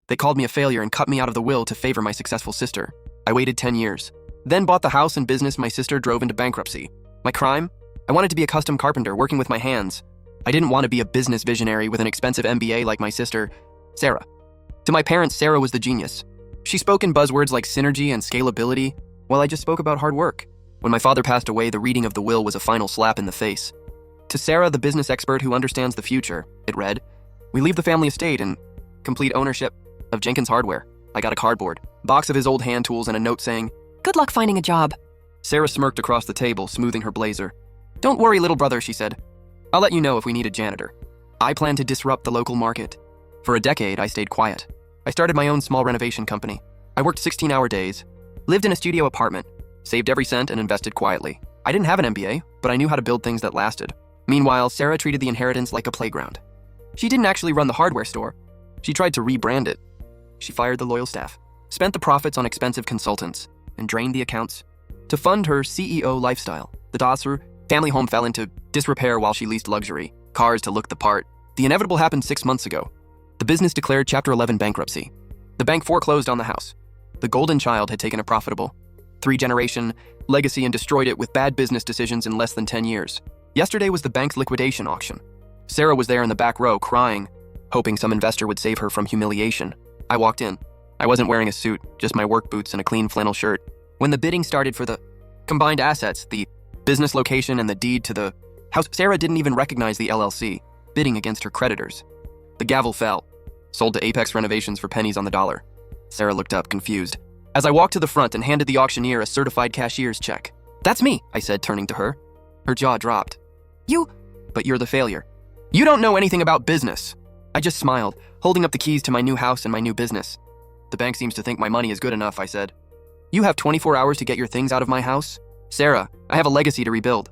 They called me a failure and cut me out of the will to favor my successful sister. I waited 10 years. Then bought the house and business my sister drove into bankruptcy. My crime? I wanted to be a custom carpenter working with my hands. I didn't want to be a business visionary with an expensive MBA like my sister, Sarah. To my parents, Sarah was the genius. She spoke in buzzwords like synergy and scalability, while I just spoke about hard work. When my father passed away, the reading of the will was a final slap in the face. To Sarah, the business expert who understands the future, it read, "We leave the family estate and complete ownership of Jenkins Hardware." I got a cardboard box of his old hand tools and a note saying, "Good luck finding a job." Sarah smirked across the table, smoothing her blazer. "Don't worry, little brother," she said. "I'll let you know if we need a janitor." I plan to disrupt the local market. For a decade, I stayed quiet. I started my own small renovation company. I worked 16-hour days, lived in a studio apartment, saved every cent, and invested quietly. I didn't have an MBA, but I knew how to build things that lasted. Meanwhile, Sarah treated the inheritance like a playground. She didn't actually run the hardware store. She tried to rebrand it. She fired the loyal staff, spent the profits on expensive consultants, and drained the accounts to fund her CEO lifestyle. The Dosser family home fell into disrepair while she leased luxury cars to look the part. The inevitable happened 6 months ago. The business declared Chapter 11 bankruptcy. The bank foreclosed on the house. The golden child had taken a profitable 3-generation legacy and destroyed it with bad business decisions in less than 10 years. Yesterday was the bank's liquidation auction. Sarah was there in the back row, crying, hoping some investor would save her from humiliation. I walked in. I wasn't wearing a suit, just my work boots and a clean flannel shirt. When the bidding started for the combined assets, the business location and the deed to the house, Sarah didn't even recognize the LLC, bidding against her creditors. The gavel fell. Sold to Apex Renovations for pennies on the dollar. Sarah looked up, confused, as I walked to the front and handed the auctioneer a certified cashier's check. "That's me," I said, turning to her. Her jaw dropped. But you're the failure. You don't know anything about business." I just smiled, holding up the keys to my new house and my new business. "The bank seems to think my money is good enough," I said. "You have 24 hours to get your things out of my house?" "Sarah, I have a legacy to rebuild.